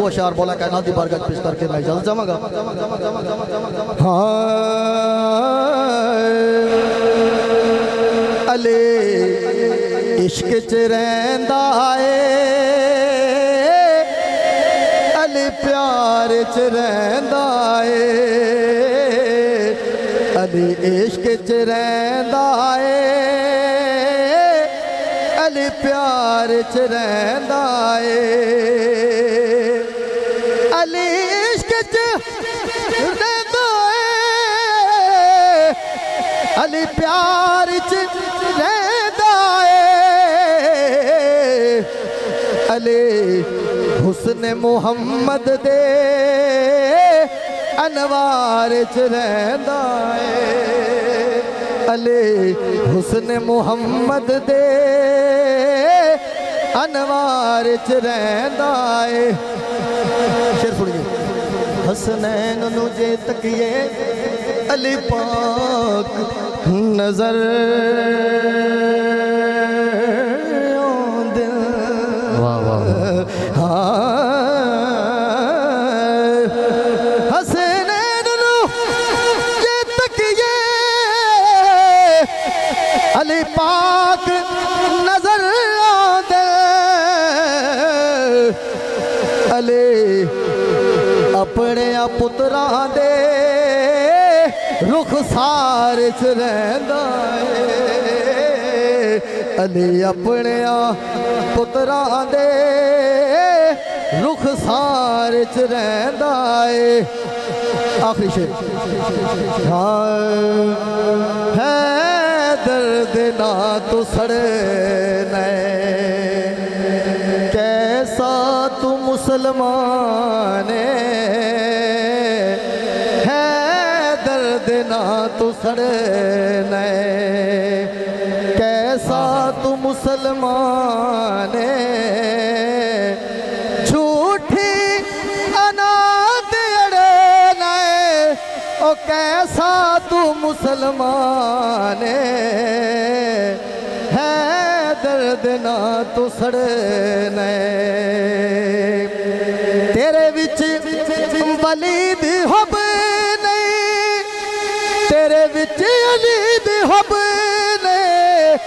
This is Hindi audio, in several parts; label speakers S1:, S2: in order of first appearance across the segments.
S1: दो अशार बोला कायनात दी बारगाह पेश करके मैं इजाजत चाहांगा। हाँ अले इश्क च रहिंदा है, अले प्यार च रहिंदा है, अले इश्क च रहिंदा है, अले प्यार च रहिंदा है, अले इश्क च रहिंदा है, अले प्यार च रहिंदा है, अले हुस्न मोहम्मद दे अनवार च रहिंदा है, अले हुस्न मोहम्मद दे अनवार च रहिंदा है। शेर सुनिए। हसनैन नू जे तकिए अली पाक नजर आउंदे।
S2: वाह वाह
S1: हसनैन नू जे तकिए अली पाक नजर आउंदे, अले अपने पुत्रां दे रुख सार च रहिंदा है, अले अपने पुत्रां दे रुख सार च रहिंदा है। आखिरी शेर। हाँ है दर्द ना तो सड़ना, कैसा तू मुसलमान है, दर्द ना तू सड़ना, कैसा तू मुसलमान, झूठी अनाथ अड़ना, ओ कैसा तू मुसलमान है, दर्द ना तू सड़ना, तेरे विच वली दी हुब नहीं, तेरे विच अली दी हुब नहीं,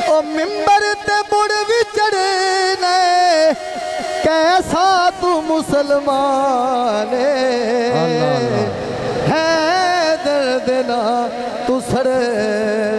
S1: ओ मिंबर ते मुड़ विचड़ना, कैसा तू मुसलमान है, दर्द ना तू सड़ना।